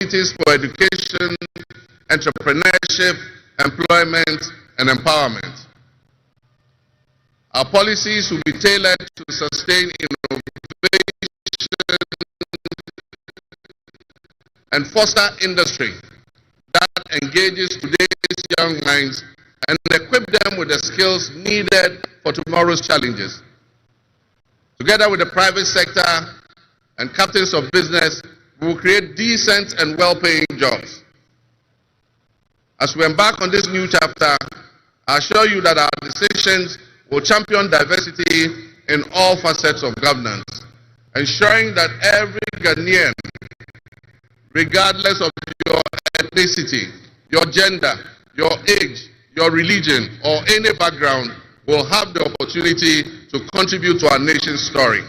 opportunities for education, entrepreneurship, employment, and empowerment. Our policies will be tailored to sustain innovation and foster industry that engages today's young minds and equip them with the skills needed for tomorrow's challenges. Together with the private sector and captains of business, we will create decent and well-paying jobs. As we embark on this new chapter, I assure you that our decisions will champion diversity in all facets of governance, ensuring that every Ghanaian, regardless of your ethnicity, your gender, your age, your religion, or any background, will have the opportunity to contribute to our nation's story.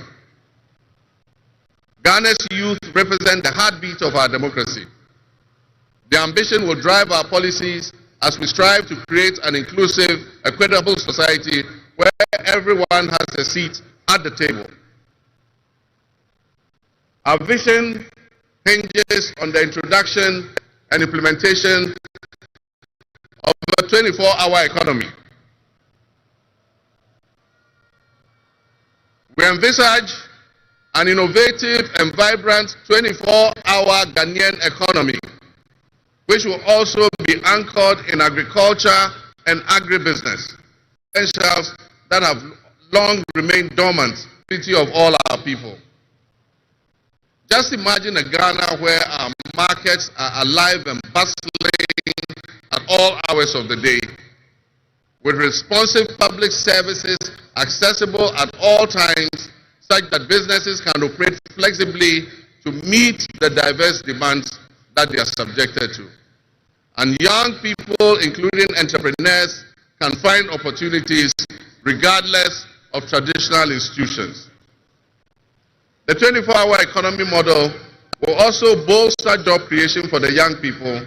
Ghana's youth represent the heartbeat of our democracy. Their ambition will drive our policies as we strive to create an inclusive, equitable society where everyone has a seat at the table. Our vision hinges on the introduction and implementation of a 24-hour economy. We envisage an innovative and vibrant 24-hour Ghanaian economy, which will also be anchored in agriculture and agribusiness, potentials that have long remained dormant of all our people. Just imagine a Ghana where our markets are alive and bustling at all hours of the day, with responsive public services accessible at all times, such that businesses can operate flexibly to meet the diverse demands that they are subjected to. And young people, including entrepreneurs, can find opportunities regardless of traditional institutions. The 24-hour economy model will also bolster job creation for the young people,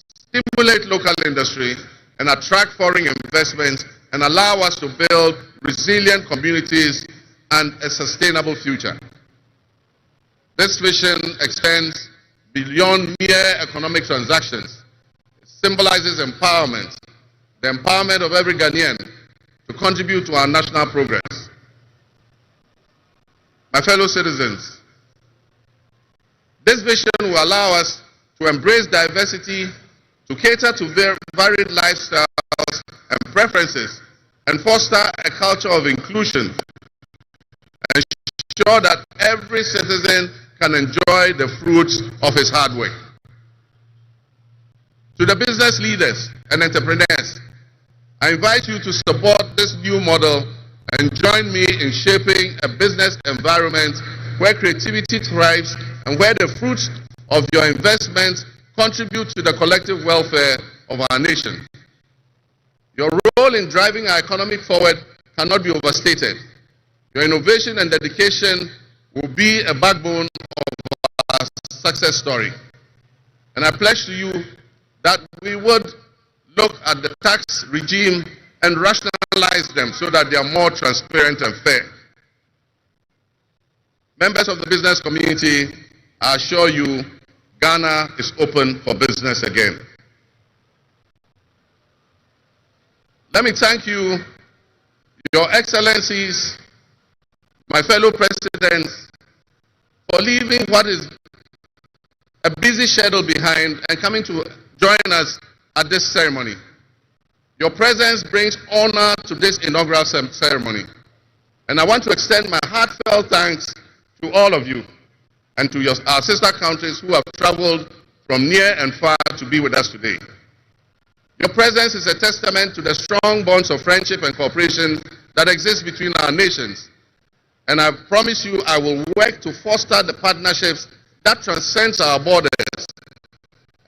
stimulate local industry, and attract foreign investments, and allow us to build resilient communities and a sustainable future. This vision extends beyond mere economic transactions. It symbolizes empowerment, the empowerment of every Ghanaian to contribute to our national progress. My fellow citizens, this vision will allow us to embrace diversity, to cater to varied lifestyles and preferences, and foster a culture of inclusion, and ensure that every citizen can enjoy the fruits of his hard work. To the business leaders and entrepreneurs, I invite you to support this new model and join me in shaping a business environment where creativity thrives and where the fruits of your investments contribute to the collective welfare of our nation. Your role in driving our economy forward cannot be overstated. Your innovation and dedication will be a backbone of our success story. And I pledge to you that we would look at the tax regime and rationalize them so that they are more transparent and fair. Members of the business community, I assure you, Ghana is open for business again. Let me thank you, Your Excellencies, my fellow presidents, for leaving what is a busy schedule behind and coming to join us at this ceremony. Your presence brings honor to this inaugural ceremony. And I want to extend my heartfelt thanks to all of you and to our sister countries who have traveled from near and far to be with us today. Your presence is a testament to the strong bonds of friendship and cooperation that exist between our nations. And I promise you I will work to foster the partnerships that transcend our borders.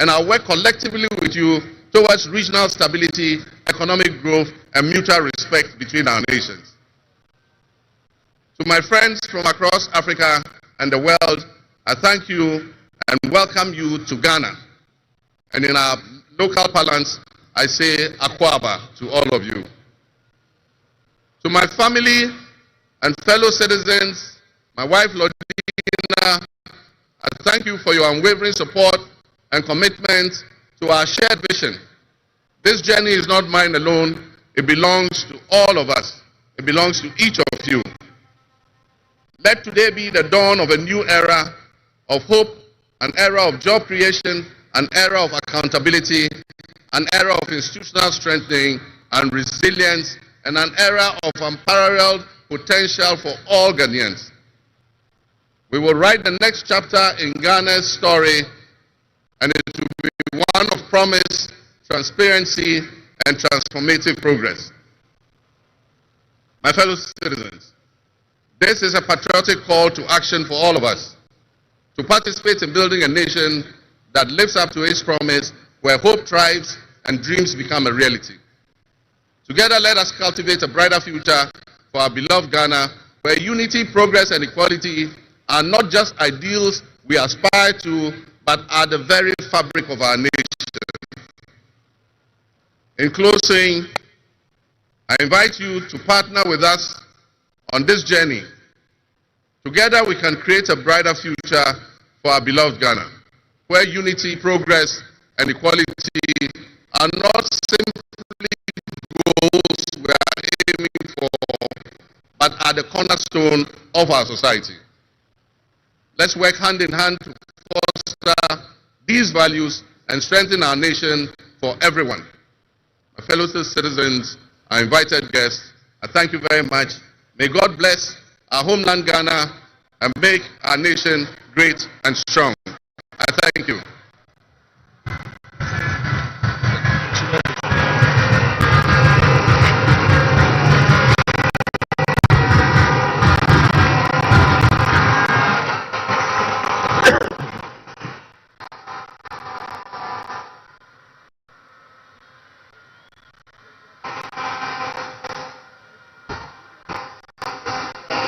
And I'll work collectively with you towards regional stability, economic growth, and mutual respect between our nations. To my friends from across Africa and the world, I thank you and welcome you to Ghana. And in our local parlance, I say Akwaba to all of you. To my family and fellow citizens, my wife Lodina, I thank you for your unwavering support and commitment to our shared vision. This journey is not mine alone. It belongs to all of us. It belongs to each of you. Let today be the dawn of a new era of hope, an era of job creation, an era of accountability, an era of institutional strengthening and resilience, and an era of unparalleled potential for all Ghanaians. We will write the next chapter in Ghana's story, and it will be one of promise, transparency, and transformative progress. My fellow citizens, this is a patriotic call to action for all of us to participate in building a nation that lives up to its promise, where hope thrives and dreams become a reality. Together, let us cultivate a brighter future for our beloved Ghana, where unity, progress, and equality are not just ideals we aspire to, but are the very fabric of our nation. In closing, I invite you to partner with us on this journey. Together we can create a brighter future for our beloved Ghana, where unity, progress, and equality are not simply goals we are aiming for, but are the cornerstone of our society. Let's work hand in hand to foster these values and strengthen our nation for everyone. My fellow citizens, our invited guests, I thank you very much. May God bless our homeland Ghana and make our nation great and strong. I thank you.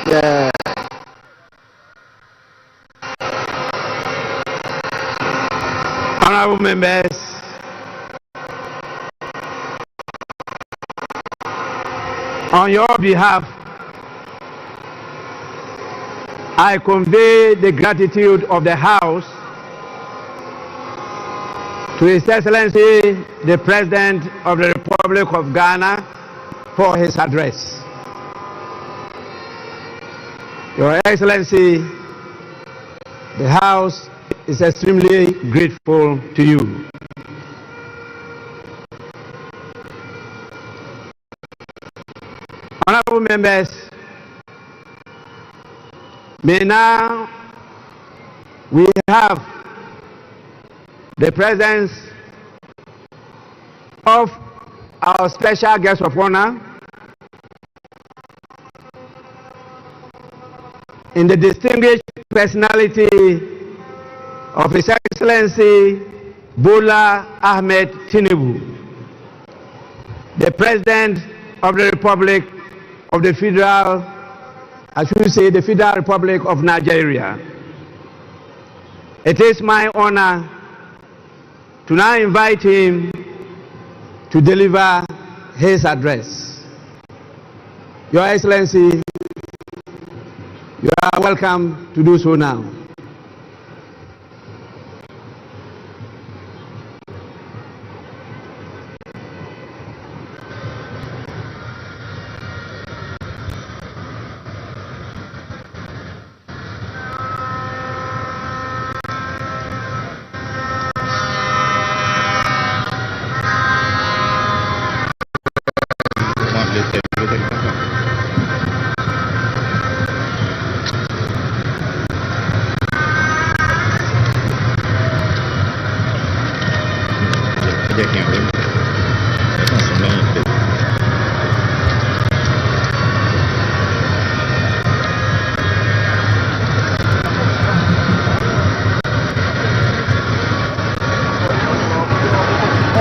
Yeah. Honorable members, on your behalf, I convey the gratitude of the House to His Excellency, the President of the Republic of Ghana, for his address. Your Excellency, the House is extremely grateful to you. Honorable members, may now we have the presence of our special guest of honor in the distinguished personality of His Excellency Bola Ahmed Tinubu, the President of the Republic of the Federal, I should say the Federal Republic of Nigeria. It is my honor to now invite him to deliver his address. Your Excellency, you are welcome to do so now.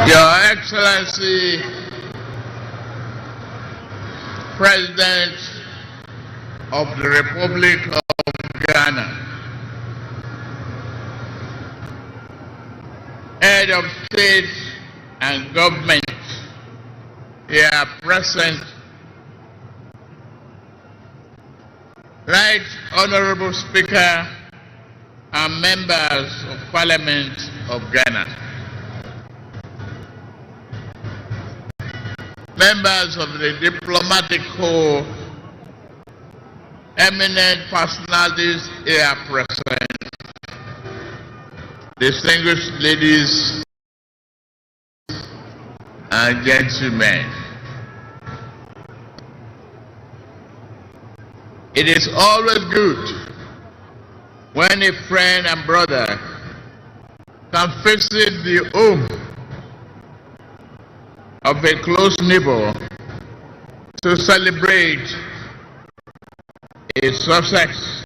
Your Excellency, President of the Republic of Ghana, Head of State and Government here present, Right Honorable Speaker and members of Parliament of Ghana, members of the diplomatic corps, eminent personalities here present, distinguished ladies and gentlemen. It is always good when a friend and brother can visit the home of a close neighbor to celebrate a success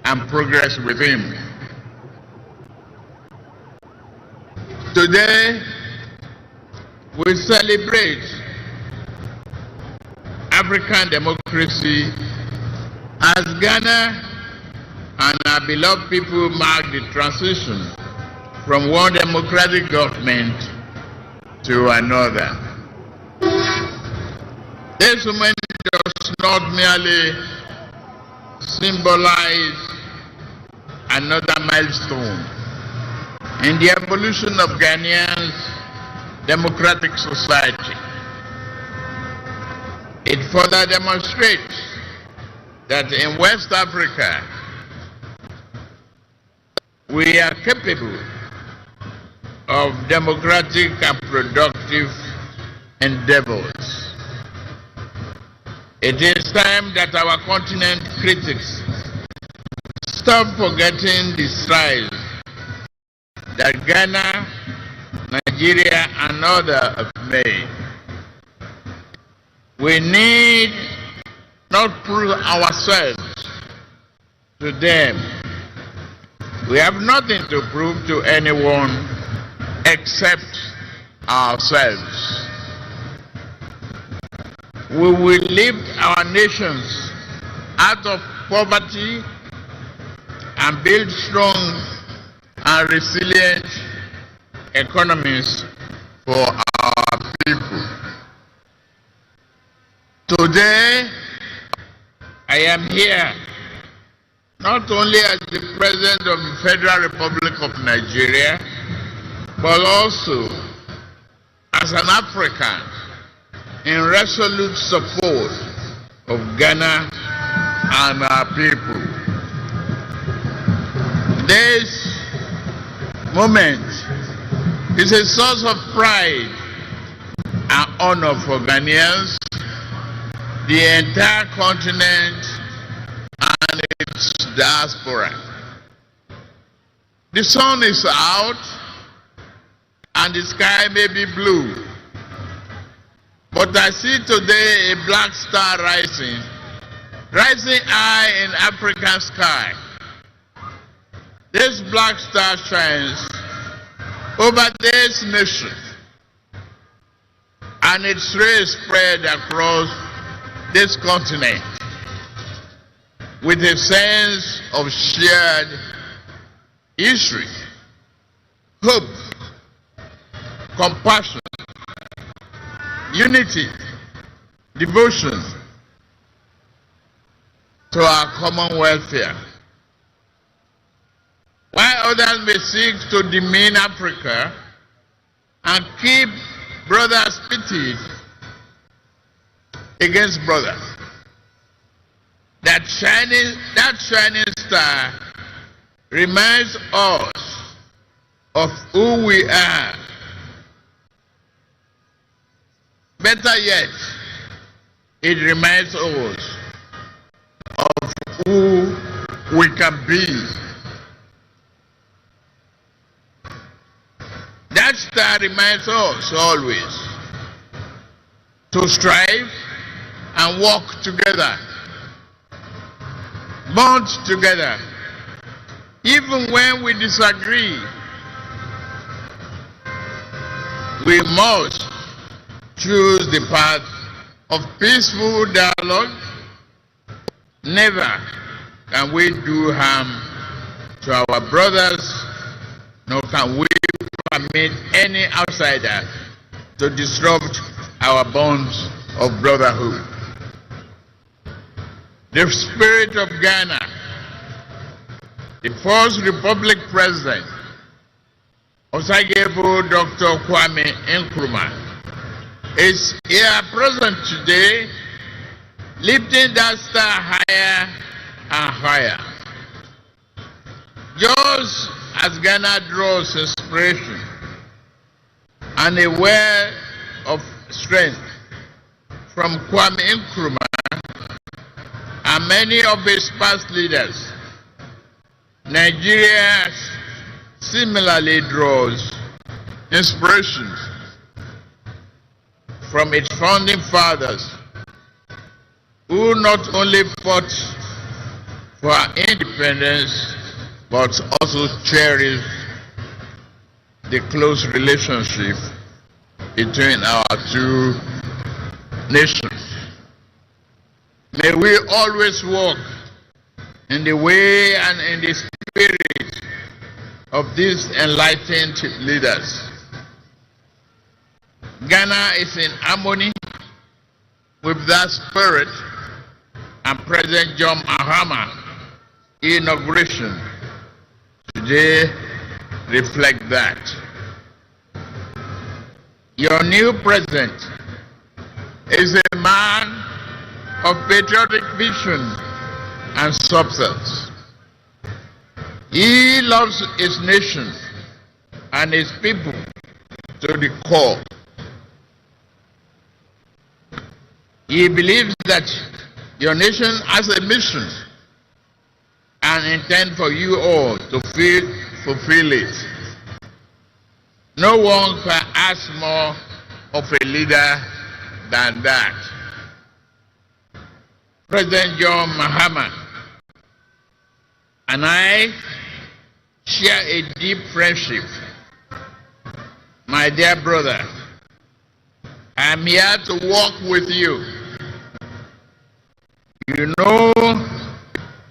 and progress with him. Today, we celebrate African democracy as Ghana and our beloved people mark the transition from one democratic government to another. This moment does not merely symbolize another milestone in the evolution of Ghanaians' democratic society. It further demonstrates that in West Africa, we are capable of democratic and productive endeavors. It is time that our continent critics stop forgetting the strides that Ghana, Nigeria, and others have made. We need not prove ourselves to them. We have nothing to prove to anyone except ourselves. We will lift our nations out of poverty and build strong and resilient economies for our people. Today, I am here not only as the President of the Federal Republic of Nigeria, but also as an African in resolute support of Ghana and our people. This moment is a source of pride and honor for Ghanaians, the entire continent, and its diaspora. The sun is out and the sky may be blue, but I see today a black star rising high in African sky. This black star shines over this nation, and its rays spread across this continent with a sense of shared history, hope, compassion, unity, devotion to our common welfare. While others may seek to demean Africa and keep brothers pitted against brothers, that shining star reminds us of who we are. Better yet, it reminds us of who we can be. That star reminds us always to strive and work together, bond together, even when we disagree. We must choose the path of peaceful dialogue. Never can we do harm to our brothers, nor can we permit any outsider to disrupt our bonds of brotherhood. The spirit of Ghana, the first Republic President, Osagyefo Dr. Kwame Nkrumah, is here present today, lifting that star higher and higher. Just as Ghana draws inspiration and a well of strength from Kwame Nkrumah and many of his past leaders, Nigeria similarly draws inspiration from its founding fathers, who not only fought for our independence but also cherished the close relationship between our two nations. May we always walk in the way and in the spirit of these enlightened leaders. Ghana is in harmony with that spirit, and President John Mahama inauguration today reflect that. Your new president is a man of patriotic vision and substance. He loves his nation and his people to the core. He believes that your nation has a mission and intend for you all to fulfill it. No one can ask more of a leader than that. President John Mahama and I share a deep friendship. My dear brother, I am here to walk with you. You know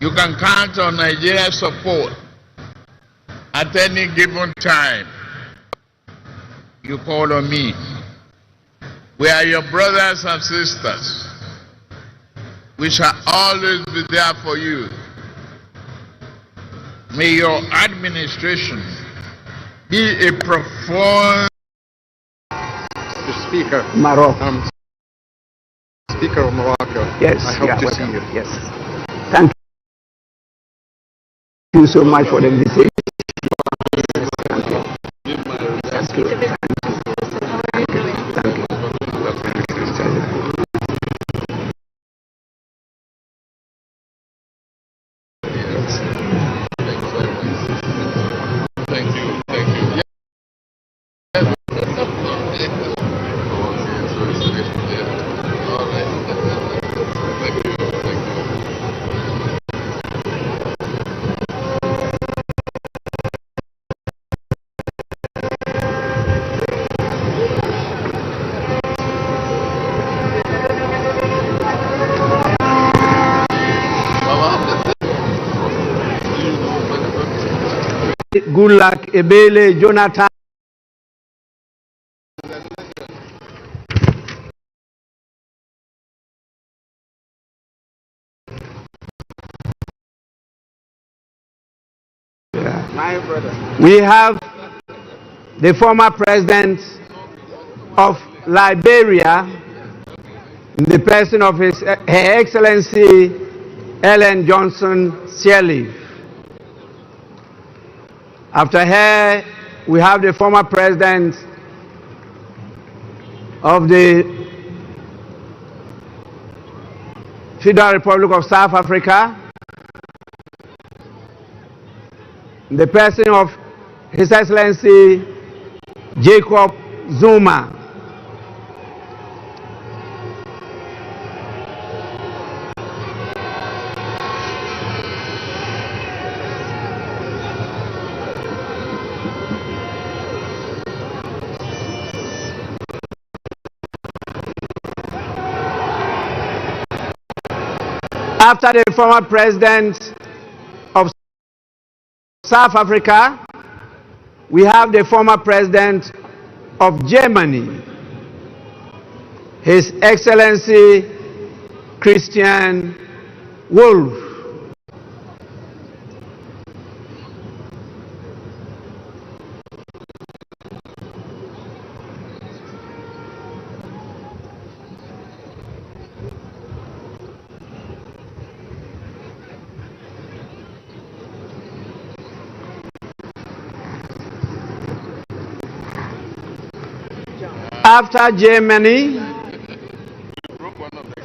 you can count on Nigeria's support at any given time. You call on me. We are your brothers and sisters. We shall always be there for you. May your administration be a profound... Mr. Speaker. Morocco. Speaker of Morocco. Yes, I hope to welcome. see you. Yes. Thank you so much for the invitation. Thank you. Thank you. Thank you. Thank you. Good luck, Ebele, Jonathan. My brother. We have the former president of Liberia, in the person of Her Excellency Ellen Johnson Sirleaf. After her, we have the former president of the Federal Republic of South Africa, the person of His Excellency Jacob Zuma. After the former president of South Africa, we have the former president of Germany, His Excellency Christian Wolff. After Germany,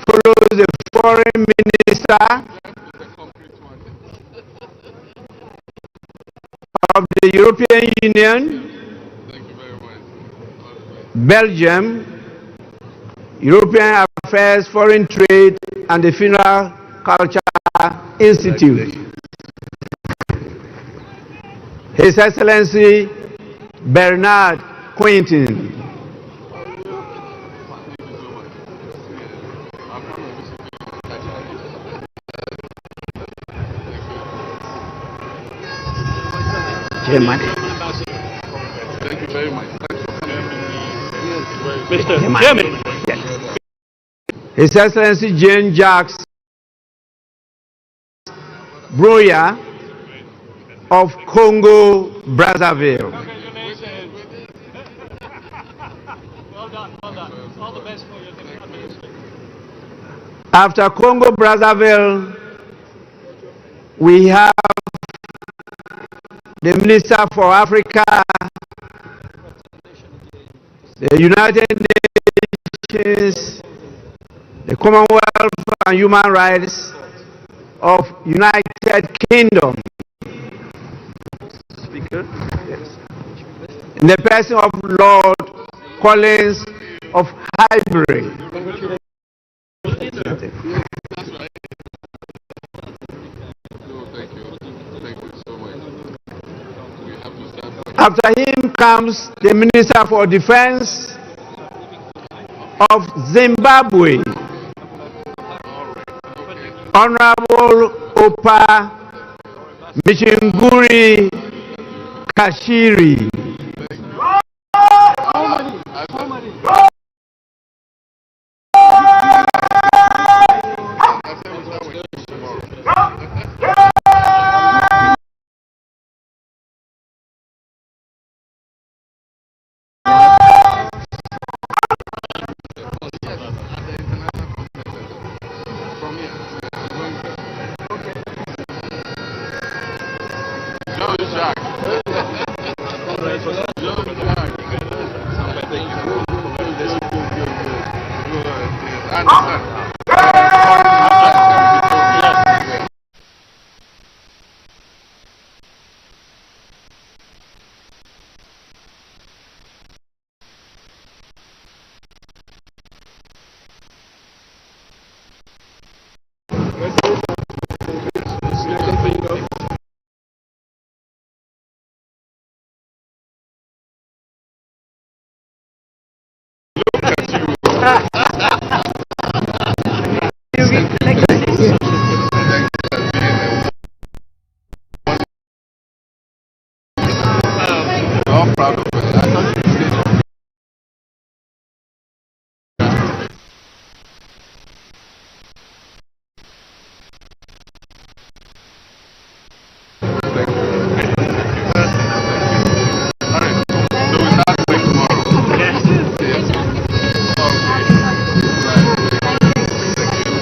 follows the foreign minister of the European Union, Belgium, European Affairs, Foreign Trade, and the Funeral Culture Institute. His Excellency Bernard Quentin. Germany. Thank you very much. Mr. Germany. Yes. His Excellency Jean Jacques Broya of Congo Brazzaville. Well done. All the best for your administration. After Congo Brazzaville, we have the Minister for Africa, the United Nations, the Commonwealth and Human Rights of United Kingdom. Speaker? Yes. In the person of Lord Collins of Highbury. After him comes the Minister for Defense of Zimbabwe, Honorable Opa Michinguri Kashiri.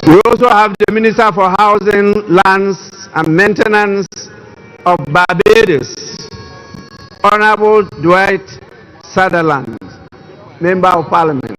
We also have the Minister for Housing, Lands and Maintenance of Barbados, Honorable Dwight Sutherland, Member of Parliament.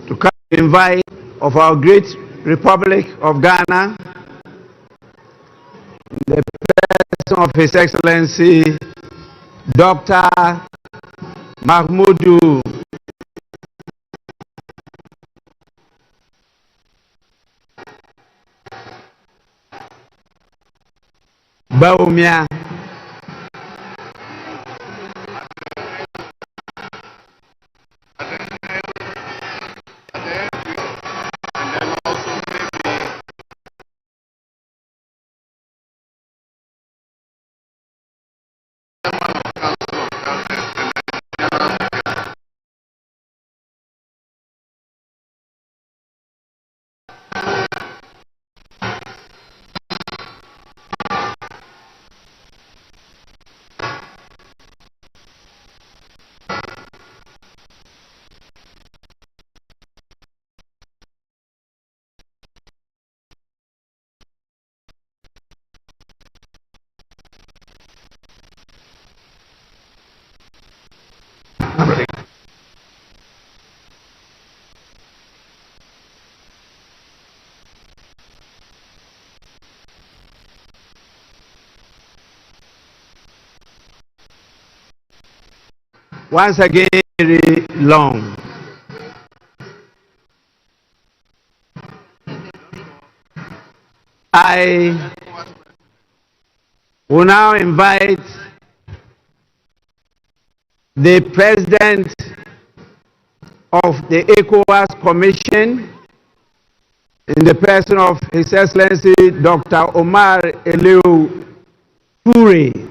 To come invite of our great Republic of Ghana, the person of His Excellency Dr. Mahmoudou Baumia, Once again, very long. I will now invite the President of the ECOWAS Commission, in the person of His Excellency Dr. Omar Eliu Toure.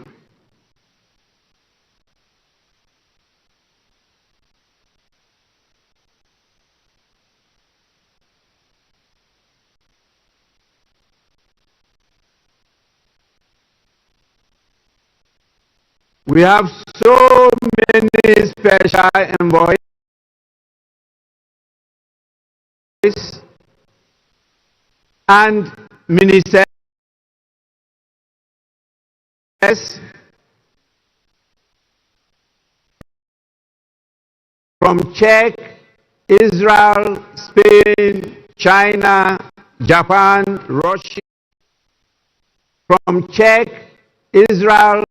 We have so many special envoys and ministers from Czech, Israel, Spain, China, Japan, Russia, from Czech, Israel,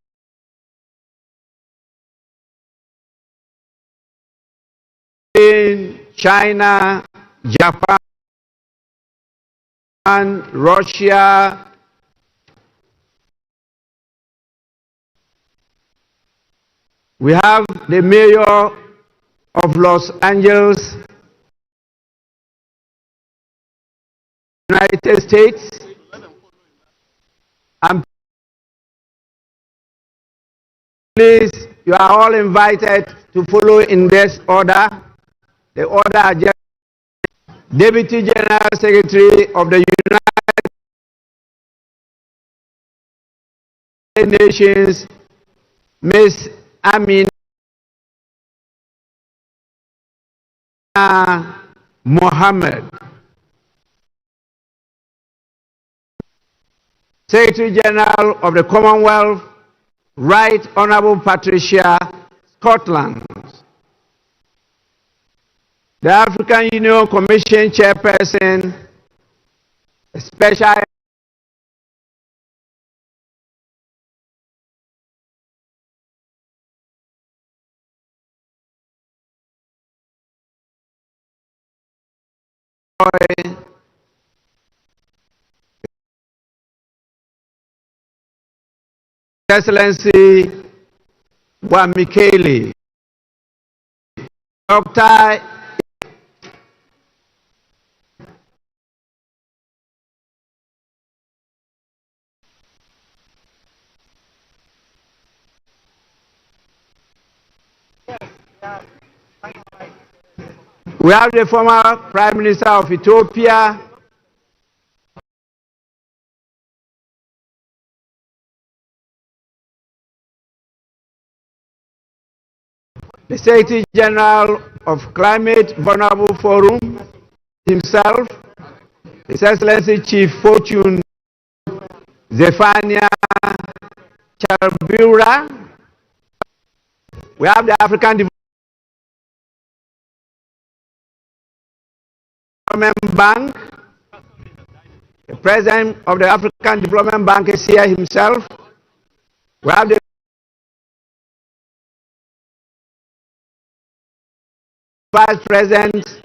Spain, China, Japan, Russia, we have the mayor of Los Angeles, United States, and please, you are all invited to follow in this order. The order are just Deputy General Secretary of the United Nations, Ms. Amina Mohammed. Secretary General of the Commonwealth, Right Honorable Patricia Scotland. The African Union Commission Chairperson, Special Excellency Wamikele, Dr. We have the former Prime Minister of Ethiopia, the Secretary General of Climate Vulnerable Forum himself, His Excellency Chief Fortune Zephania Charbura. We have the African Development Bank. The President of the African Development Bank is here himself. We have the Vice President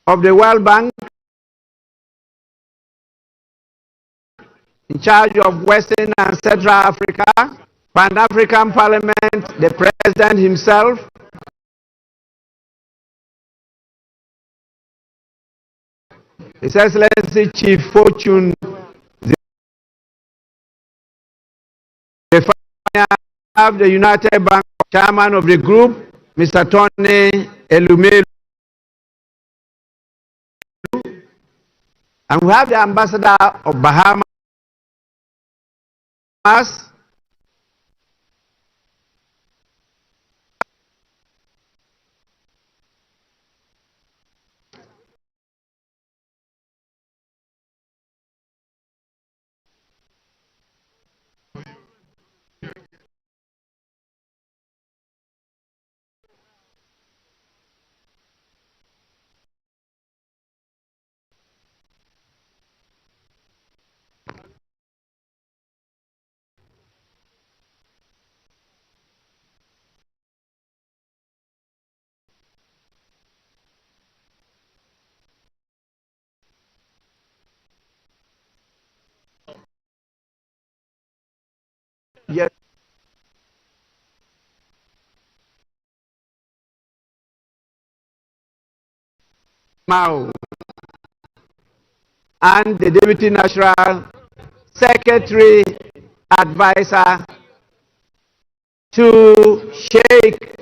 of the World Bank in charge of Western and Central Africa, Pan-African Parliament, the President himself, His Excellency Chief Fortune of the United Bank, Chairman of the group, Mr. Tony Elumelu, and we have the Ambassador of Bahamas, Mao, and the Deputy National Secretary Advisor to Sheikh.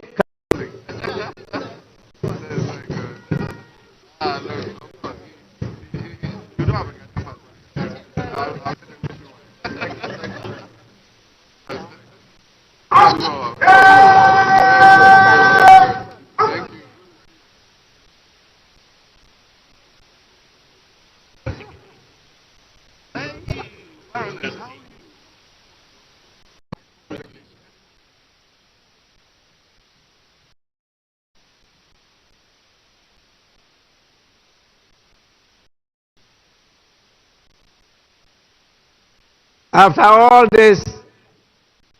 After all this,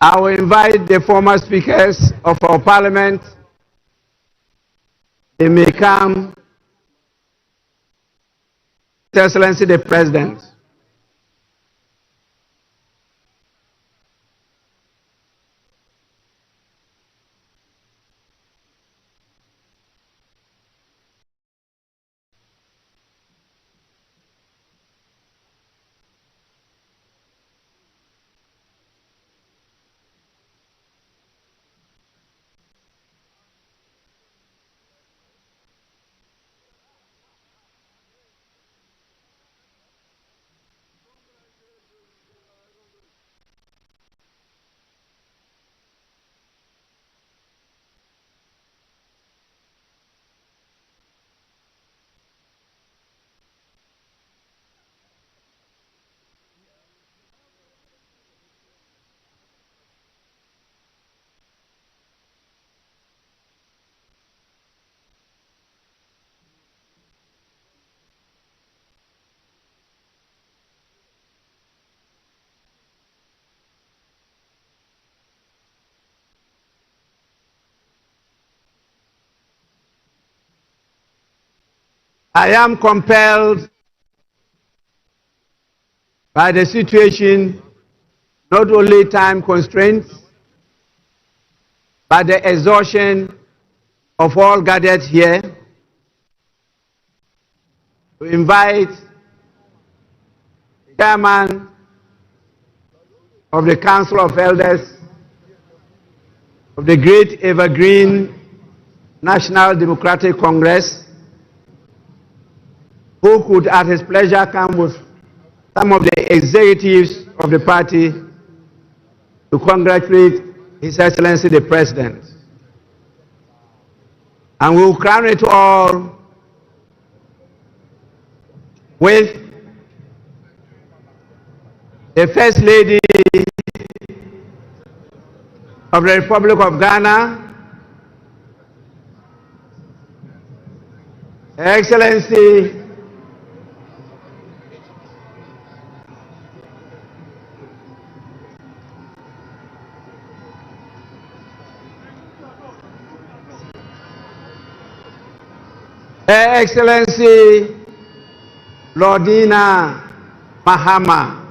I will invite the former speakers of our parliament. They may come. His Excellency the President. I am compelled by the situation, not only time constraints, but the exhaustion of all gathered here, to invite the chairman of the Council of Elders of the Great Evergreen National Democratic Congress, who could at his pleasure come with some of the executives of the party to congratulate His Excellency the President. And we will crown it all with the First Lady of the Republic of Ghana, Her Excellency Her Excellency Dramani Mahama.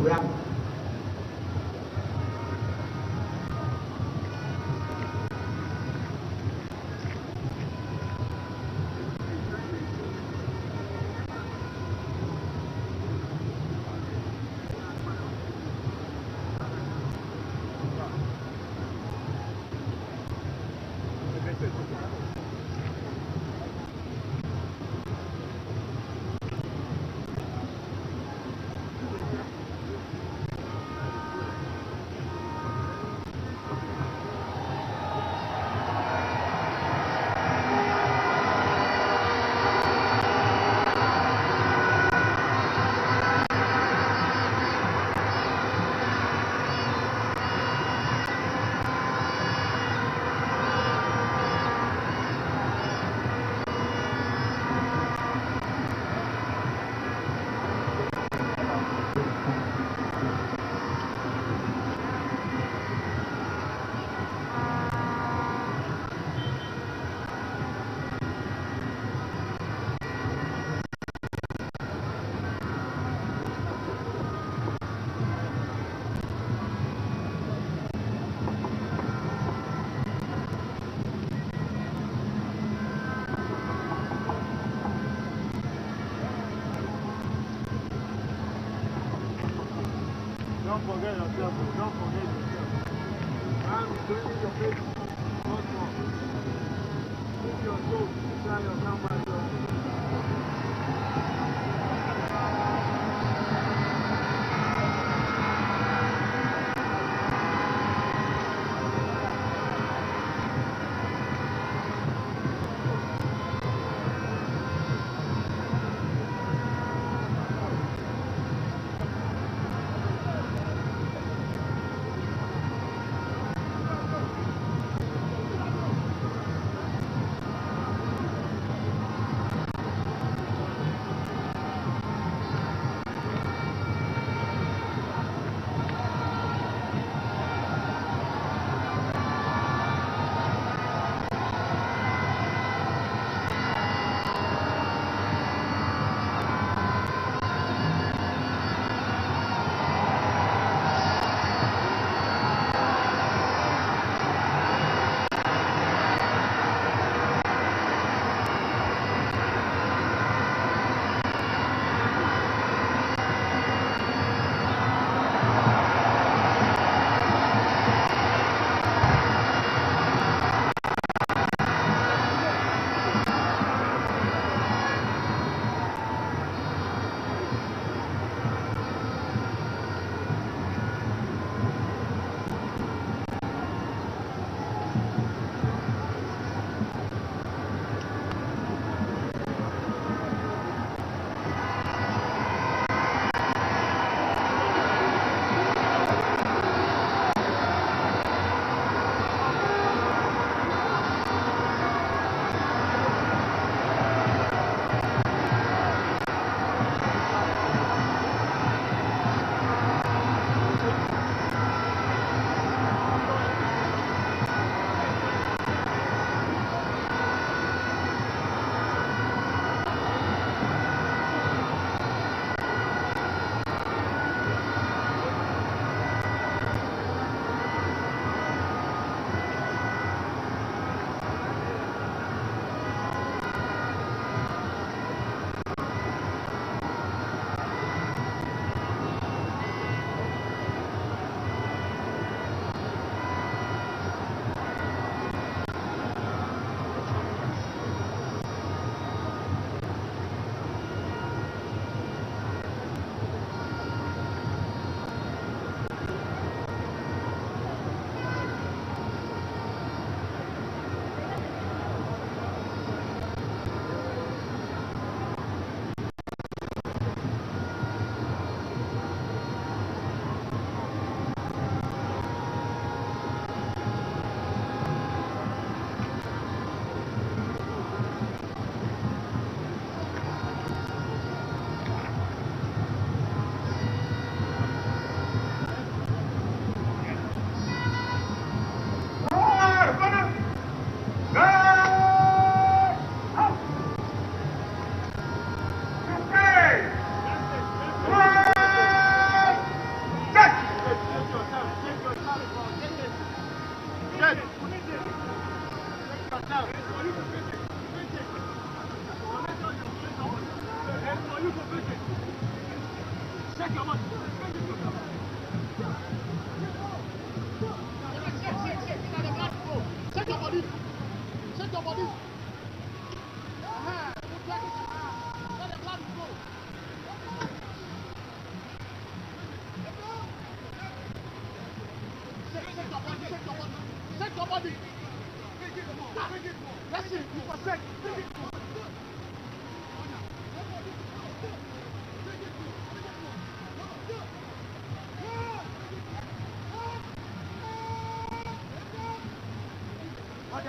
wrap. Don't forget yourself. Don't forget yourself. I'm doing your face. Not more. Put your soul inside your camera.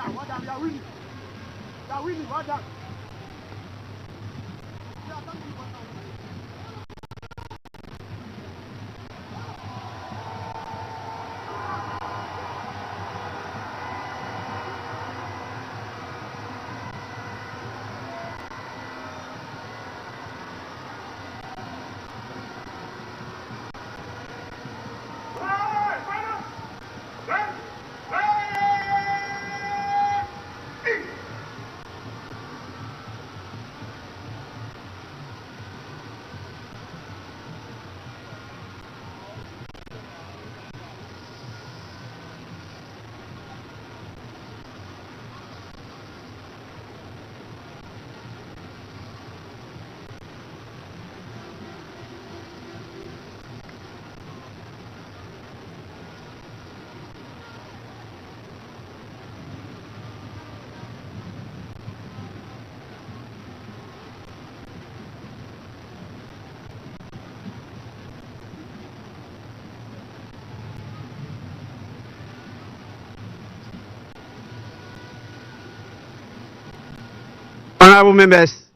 done, we are winning. We are winning, well done. Honorable members,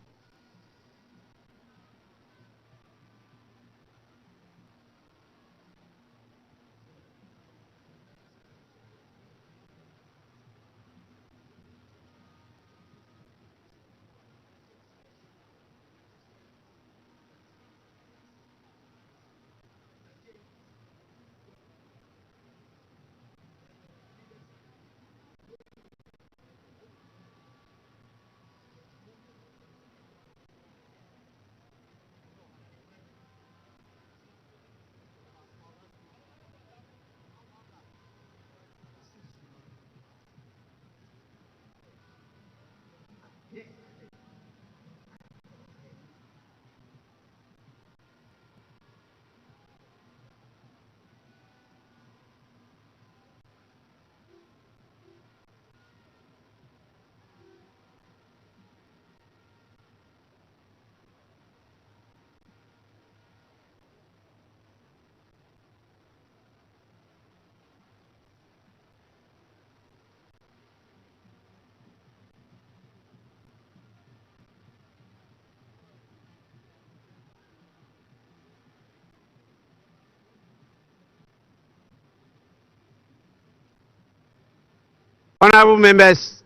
honorable members,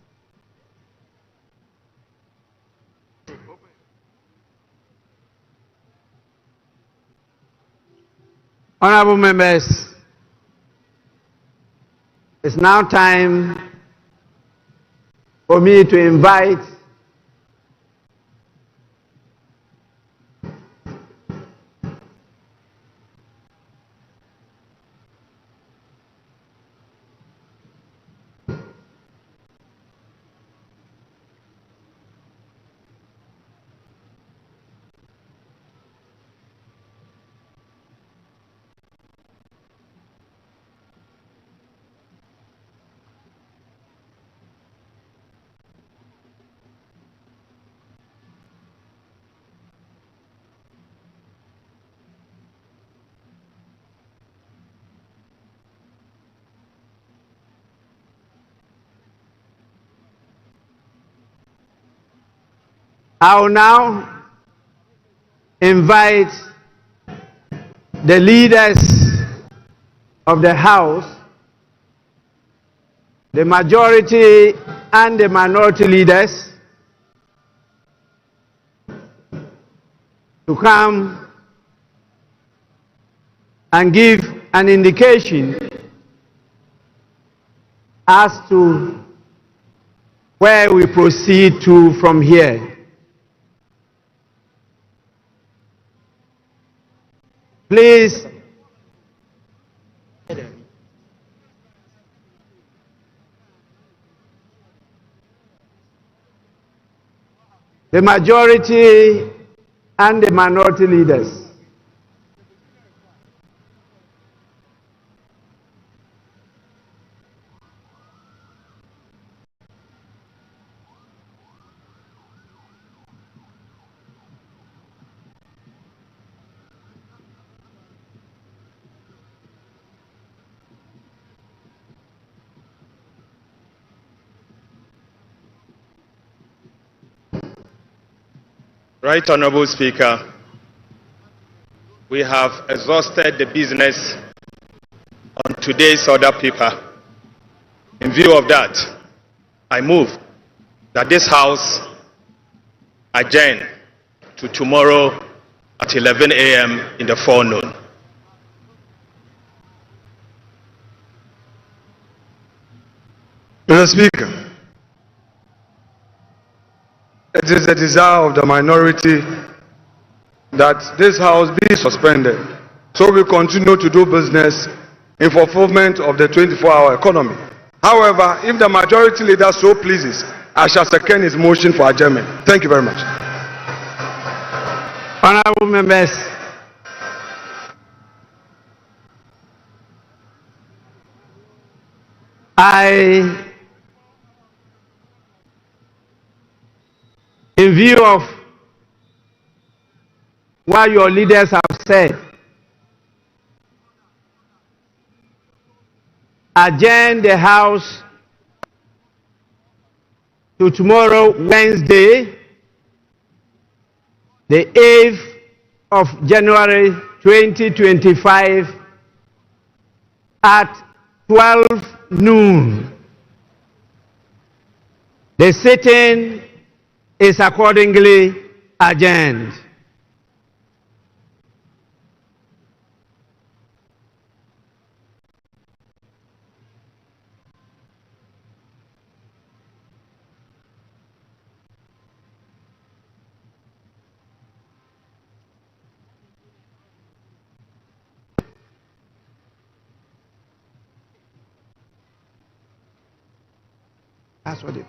honorable members, it's now time for me to invite I will now invite the leaders of the House, the majority and the minority leaders, to come and give an indication as to where we proceed to from here. Please, the majority and the minority leaders. Right Honorable Speaker, we have exhausted the business on today's order paper. In view of that, I move that this House adjourn to tomorrow at 11 a.m. in the forenoon. Mr. Speaker, it is the desire of the minority that this House be suspended so we continue to do business in fulfillment of the 24-hour economy. However, if the majority leader so pleases, I shall second his motion for adjournment. Thank you very much. Honorable members, in view of what your leaders have said, adjourn the House to tomorrow, Wednesday, the 8th of January 2025 at 12 noon. The sitting is accordingly adjourned. That's what it is.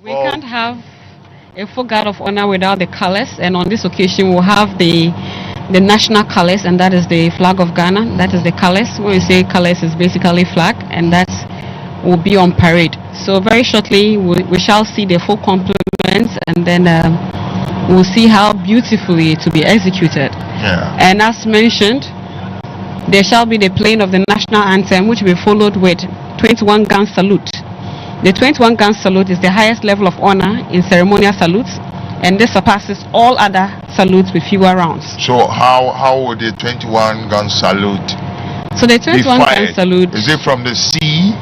We can't have a full guard of honor without the colors, and on this occasion we'll have the national colors, and that is the flag of Ghana. That is the colors. When we say colors, is basically flag, and that will be on parade. So very shortly we shall see the full complements, and then we'll see how beautifully it will be executed. Yeah. And as mentioned, there shall be the playing of the national anthem, which will be followed with 21 gun salute. The 21 gun salute is the highest level of honor in ceremonial salutes, and this surpasses all other salutes with fewer rounds. So how would the 21 gun salute So the 21 be gun fired? salute, Is it from the sea,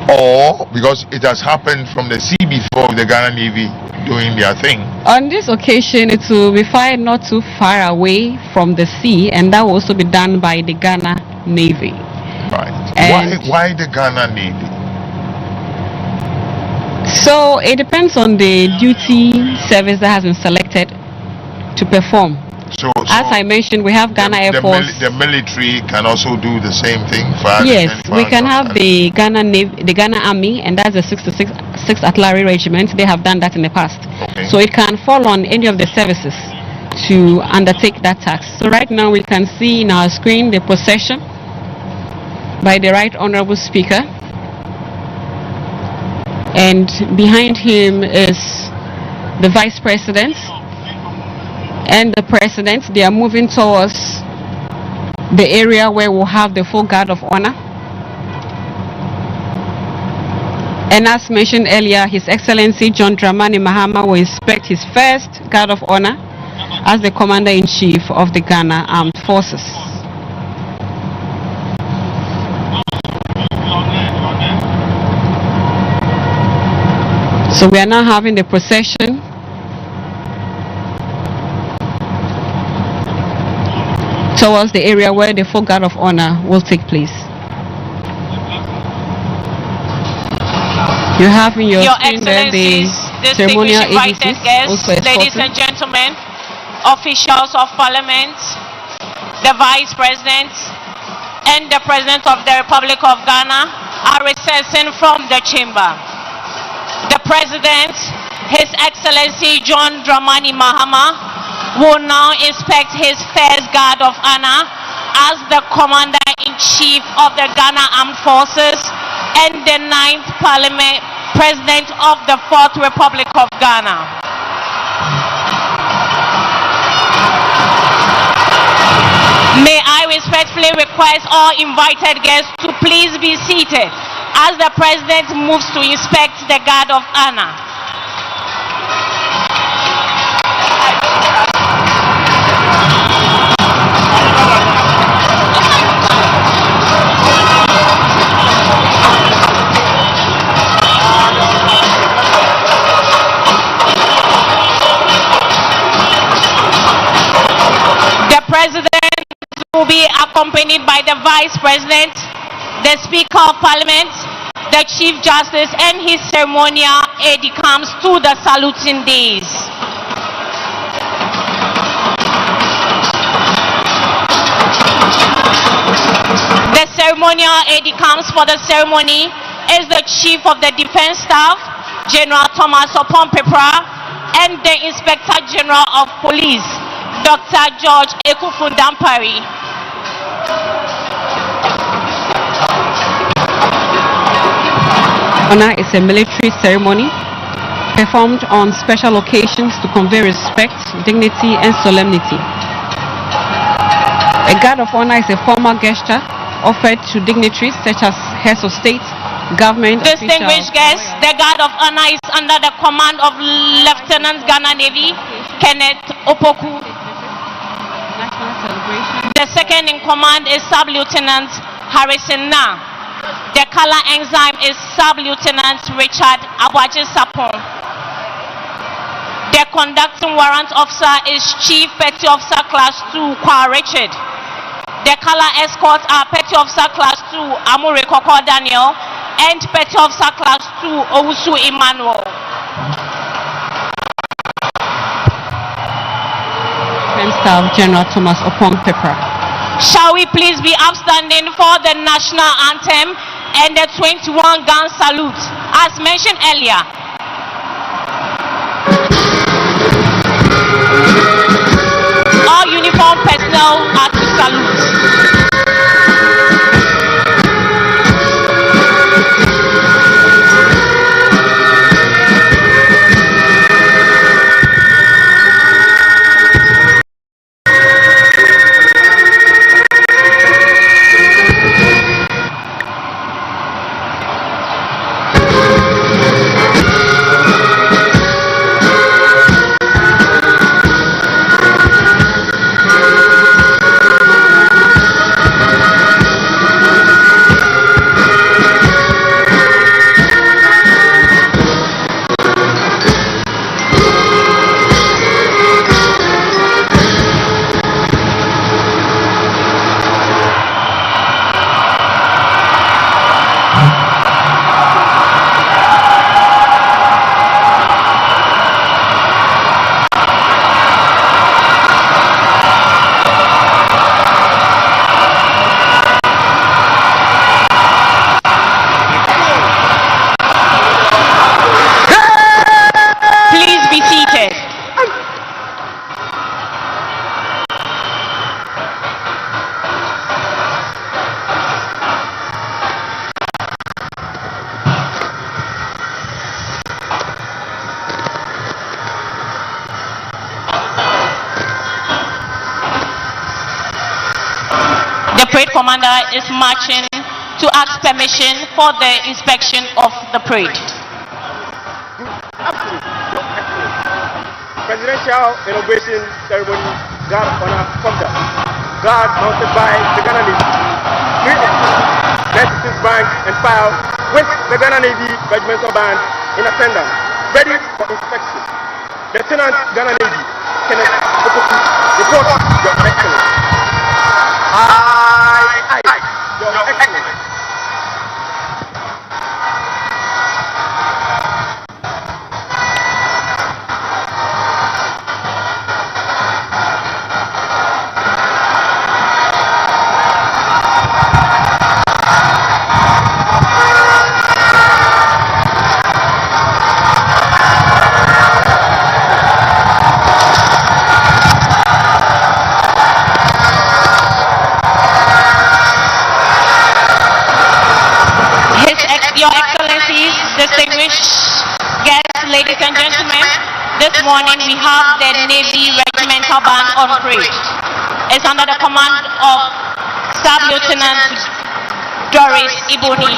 or because it has happened from the sea before, the Ghana Navy doing their thing? on this occasion it will be fired not too far away from the sea, and that will also be done by the Ghana Navy. Right. And Why the Ghana Navy? so it depends on the duty service that has been selected to perform. So As I mentioned, we have Ghana Air Force. The military can also do the same thing. Fire Yes, we can guns. have the Ghana Navy, the Ghana Army, and that's the 6th Artillery Regiment. They have done that in the past. Okay. So it can fall on any of the services to undertake that task. So right now we can see in our screen the procession by the Right Honorable Speaker, and behind him is the Vice President and the President. They are moving towards the area where we'll have the full guard of honor. And as mentioned earlier, His Excellency John Dramani Mahama will inspect his first guard of honor as the Commander-in-Chief of the Ghana Armed Forces. So we are now having the procession towards the area where the full guard of honor will take place. You have in your screen there the ceremonial invited ADCs, guests, ladies and gentlemen, officials of parliament, the vice president, and the president of the Republic of Ghana are recessing from the chamber. The president, His Excellency John Dramani Mahama, will now inspect his first guard of honor as the commander-in-chief of the Ghana Armed Forces and the 9th Parliament President of the 4th Republic of Ghana. May I respectfully request all invited guests to please be seated as the President moves to inspect the guard of honor. President will be accompanied by the Vice President, the Speaker of Parliament, the Chief Justice, and his ceremonial aide-de-camp to the saluting days. The ceremonial aide-de-camp for the ceremony is the Chief of the Defense Staff, General Thomas Opompepra, and the Inspector General of Police, Dr. George Ekufundampari. Honor is a military ceremony performed on special occasions to convey respect, dignity, and solemnity. A guard of honor is a formal gesture offered to dignitaries such as heads of state, government, distinguished guests. The guard of honor is under the command of Lieutenant Ghana Navy Kenneth Opoku. The second in command is Sub-Lieutenant Harrison Na. The color ensign is Sub-Lieutenant Richard Awaji Sapon. The conducting warrant officer is Chief Petty Officer Class 2 Kwa Richard. The color escorts are Petty Officer Class 2 Amure Koko Daniel and Petty Officer Class 2 Owusu Emmanuel. Staff General Thomas Opompepra. Shall we please be upstanding for the national anthem and the 21 gun salute as mentioned earlier? All uniformed personnel are to salute. Parade commander is marching to ask permission for the inspection of the parade. Presidential inauguration ceremony, guard of honor conduct. Guard mounted by the Ghana Navy. 3 of 96 bank and file with the Ghana Navy regimental band in attendance, ready for inspection. Lieutenant Ghana Navy Kenneth Opoku, report your excellence. Your Excellency. Your Excellencies, distinguished guests, ladies and gentlemen, this morning we have the Navy Regimental Band on parade. It's under the command of Staff Lieutenant Doris Iboni.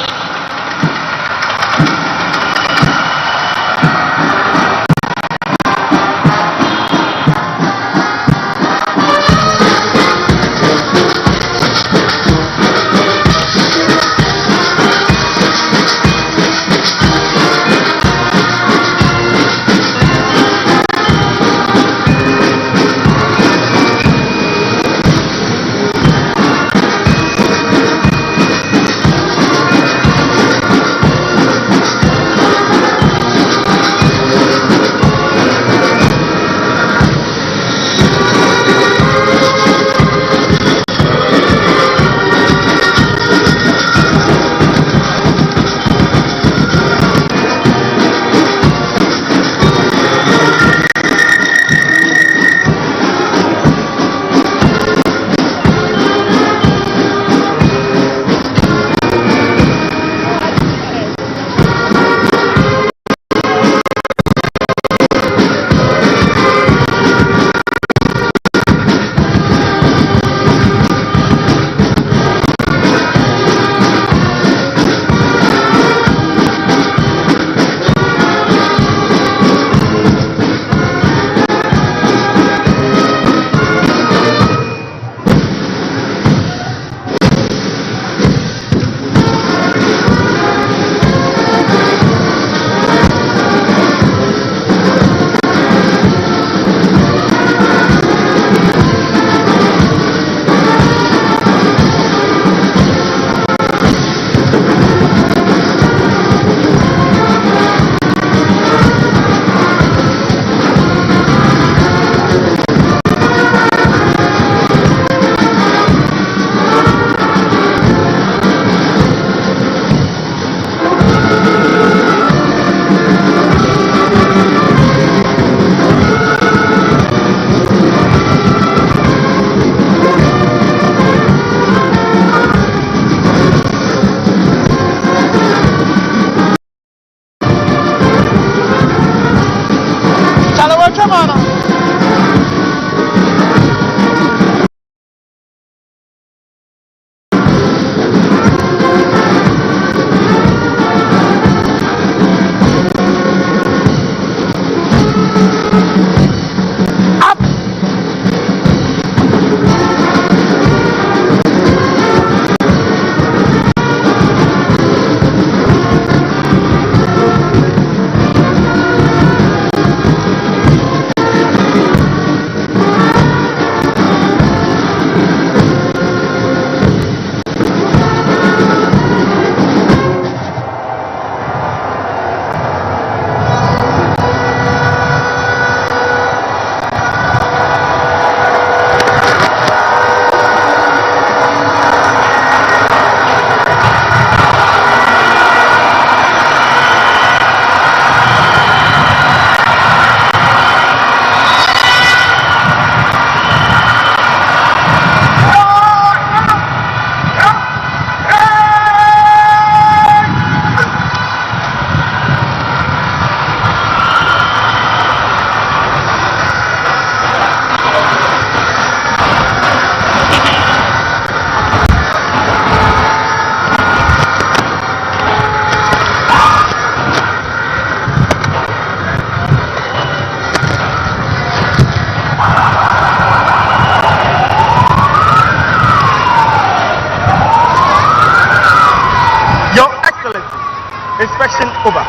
Inspection over.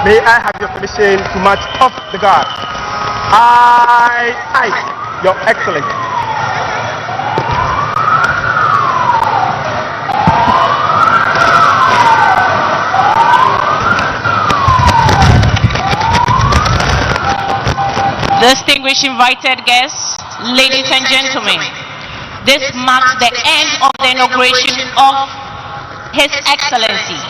May I have your permission to march off the guard? Aye, Your Excellency. Distinguished invited guests, ladies and gentlemen, this marks the end of the inauguration of His Excellency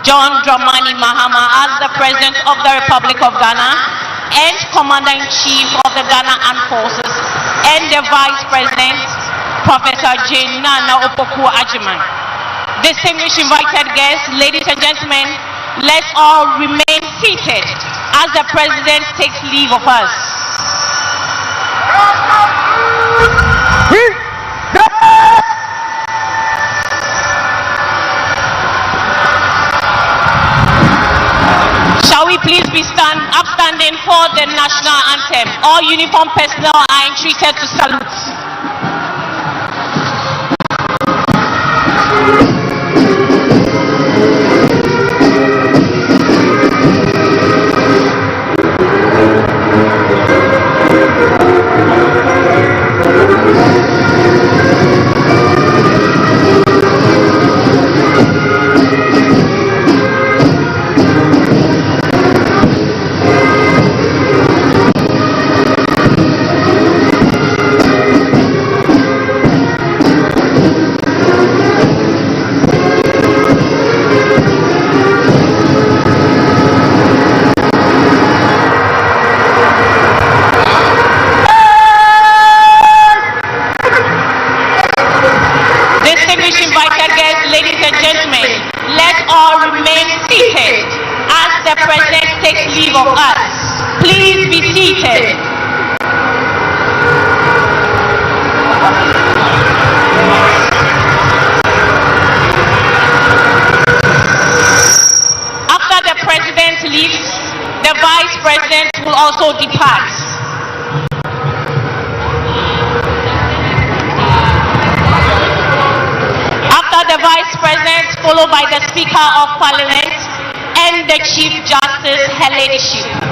John Dramani Mahama as the President of the Republic of Ghana and Commander-in-Chief of the Ghana Armed Forces and the Vice President, Professor Jane Nana Opoku-Agyeman. Distinguished invited guests, ladies and gentlemen, let's all remain seated as the President takes leave of us. Shall we please be upstanding for the national anthem? All uniformed personnel are entreated to salute. Followed by the Speaker of Parliament and the Chief Justice, her ladyship.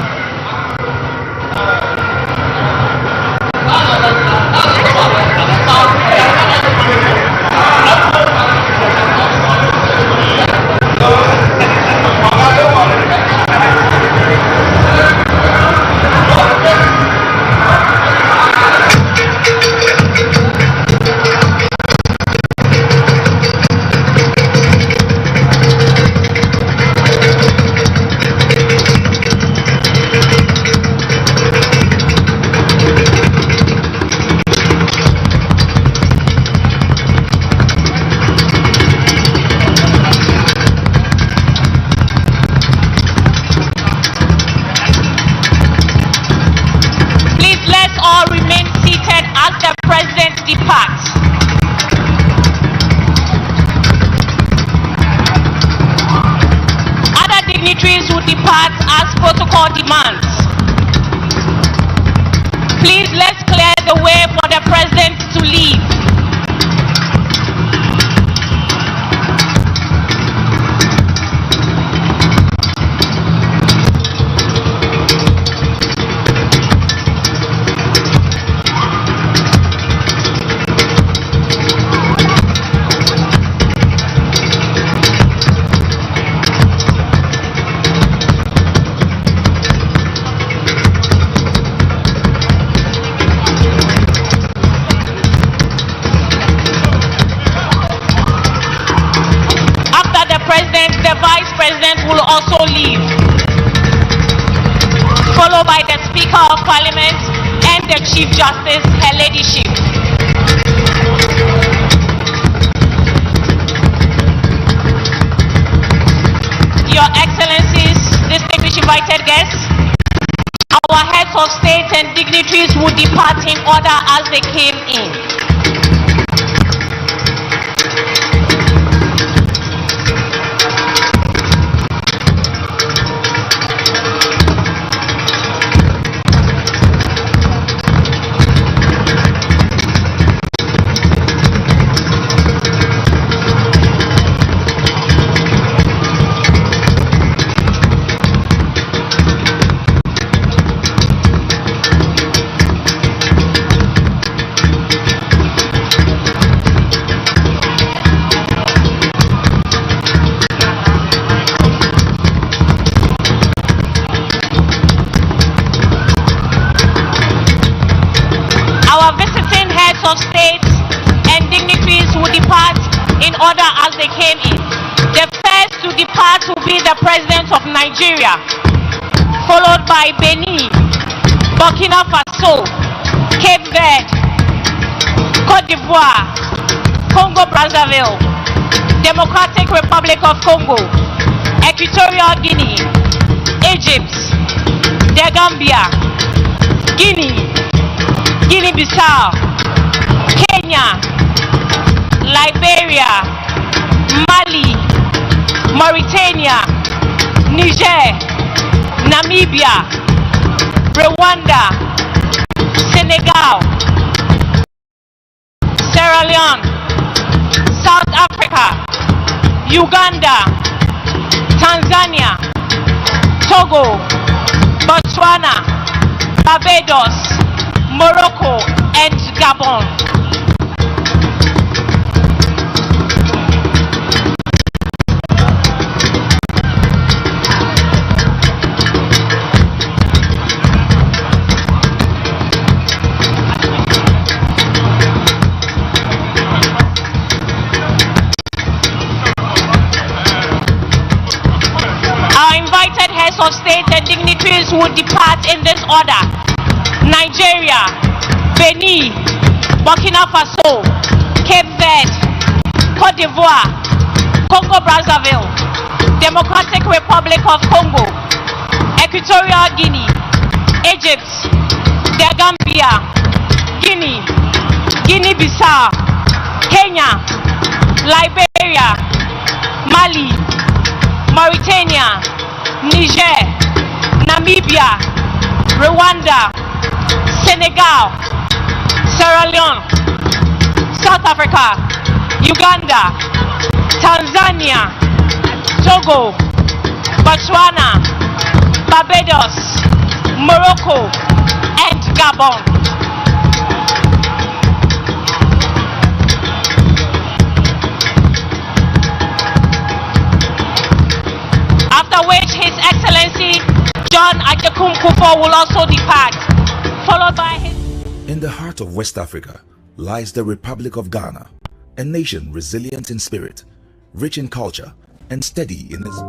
Demands. Please, let's clear the way for the President to leave. Will also leave, followed by the Speaker of Parliament and the Chief Justice, her ladyship. Your Excellencies, distinguished invited guests, our heads of state and dignitaries will depart in order as they came in. order as they came in. The first to depart will be the President of Nigeria, followed by Benin, Burkina Faso, Cape Verde, Côte d'Ivoire, Congo-Brazzaville, Democratic Republic of Congo, Equatorial Guinea, Egypt, The Gambia, Guinea, Guinea-Bissau, Kenya, Liberia, Mali, Mauritania, Niger, Namibia, Rwanda, Senegal, Sierra Leone, South Africa, Uganda, Tanzania, Togo, Botswana, Barbados, Morocco, and Gabon. Of state and dignitaries would depart in this order: Nigeria, Benin, Burkina Faso, Cape Verde, Côte d'Ivoire, Congo-Brazzaville, Democratic Republic of Congo, Equatorial Guinea, Egypt, The Gambia, Guinea, Guinea-Bissau, Kenya, Liberia, Mali, Mauritania, Niger, Namibia, Rwanda, Senegal, Sierra Leone, South Africa, Uganda, Tanzania, Togo, Botswana, Barbados, Morocco, and Gabon. After which His Excellency John Agyekum Kufuor will also depart, followed by his... In the heart of West Africa lies the Republic of Ghana, a nation resilient in spirit, rich in culture, and steady in its...